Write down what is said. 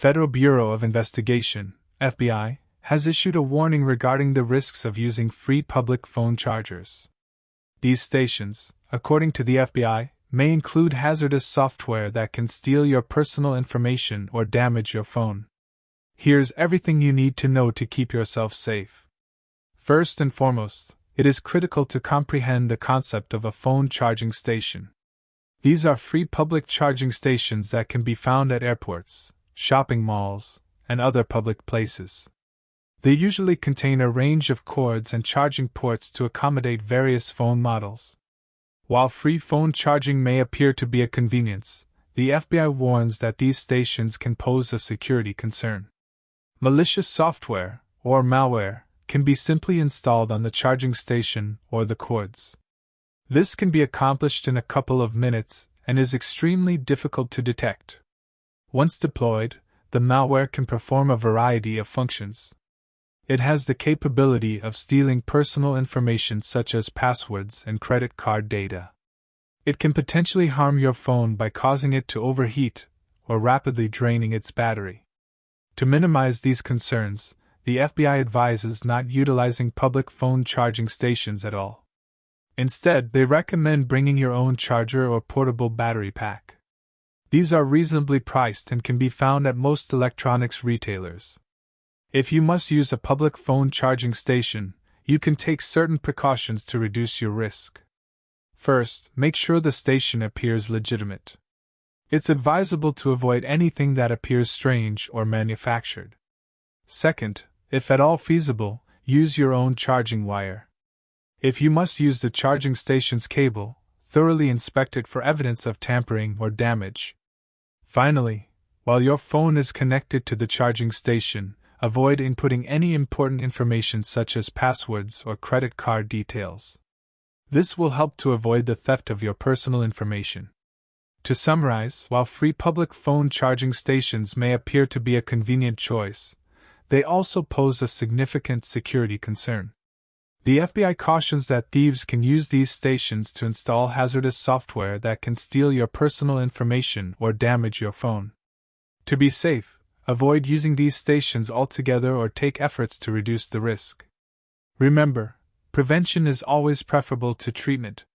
Federal Bureau of Investigation, FBI, has issued a warning regarding the risks of using free public phone chargers. These stations, according to the FBI, may include hazardous software that can steal your personal information or damage your phone. Here's everything you need to know to keep yourself safe. First and foremost, it is critical to comprehend the concept of a phone charging station. These are free public charging stations that can be found at airports, shopping malls, and other public places. They usually contain a range of cords and charging ports to accommodate various phone models. While free phone charging may appear to be a convenience, the FBI warns that these stations can pose a security concern. Malicious software, or malware, can be simply installed on the charging station or the cords. This can be accomplished in a couple of minutes and is extremely difficult to detect. Once deployed, the malware can perform a variety of functions. It has the capability of stealing personal information such as passwords and credit card data. It can potentially harm your phone by causing it to overheat or rapidly draining its battery. To minimize these concerns, the FBI advises not utilizing public phone charging stations at all. Instead, they recommend bringing your own charger or portable battery pack. These are reasonably priced and can be found at most electronics retailers. If you must use a public phone charging station, you can take certain precautions to reduce your risk. First, make sure the station appears legitimate. It's advisable to avoid anything that appears strange or manufactured. Second, if at all feasible, use your own charging wire. If you must use the charging station's cable, thoroughly inspect it for evidence of tampering or damage. Finally, while your phone is connected to the charging station, avoid inputting any important information such as passwords or credit card details. This will help to avoid the theft of your personal information. To summarize, while free public phone charging stations may appear to be a convenient choice, they also pose a significant security concern. The FBI cautions that thieves can use these stations to install hazardous software that can steal your personal information or damage your phone. To be safe, avoid using these stations altogether or take efforts to reduce the risk. Remember, prevention is always preferable to treatment,